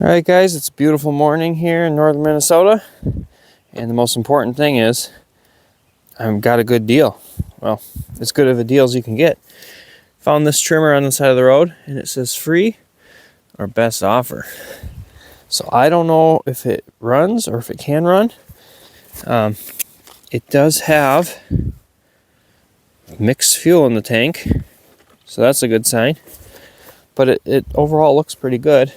All right, guys, it's a beautiful morning here in northern Minnesota. And the most important thing is I've got a good deal. Well, as good of a deal as you can get. Found this trimmer on the side of the road and it says free or best offer. So I don't know if it runs or if it can run. It does have mixed fuel in the tank, so that's a good sign. But it overall looks pretty good.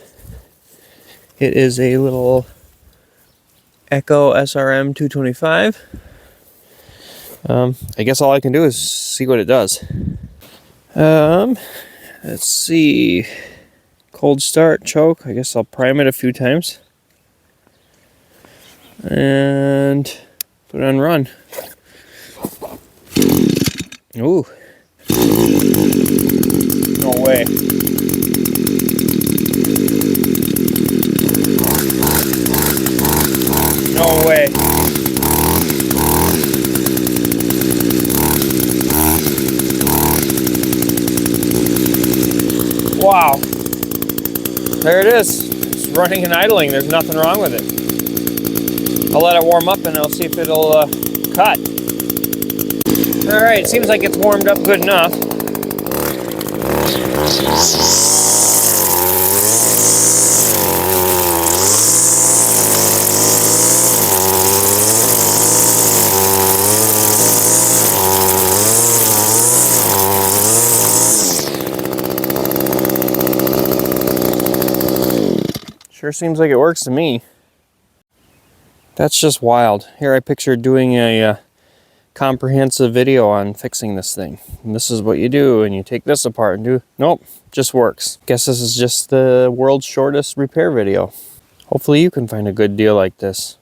It is a little Echo SRM 225. I guess all I can do is see what it does. Let's see. Cold start, choke. I guess I'll prime it a few times. And put it on run. Ooh. No way. No way. Wow. There it is. It's running and idling. There's nothing wrong with it. I'll let it warm up and I'll see if it'll cut. Alright, seems like it's warmed up good enough. Sure seems like it works to me. That's just wild. Here I pictured doing a comprehensive video on fixing this thing. And this is what you do, and you take this apart and do... Nope, just works. Guess this is just the world's shortest repair video. Hopefully you can find a good deal like this.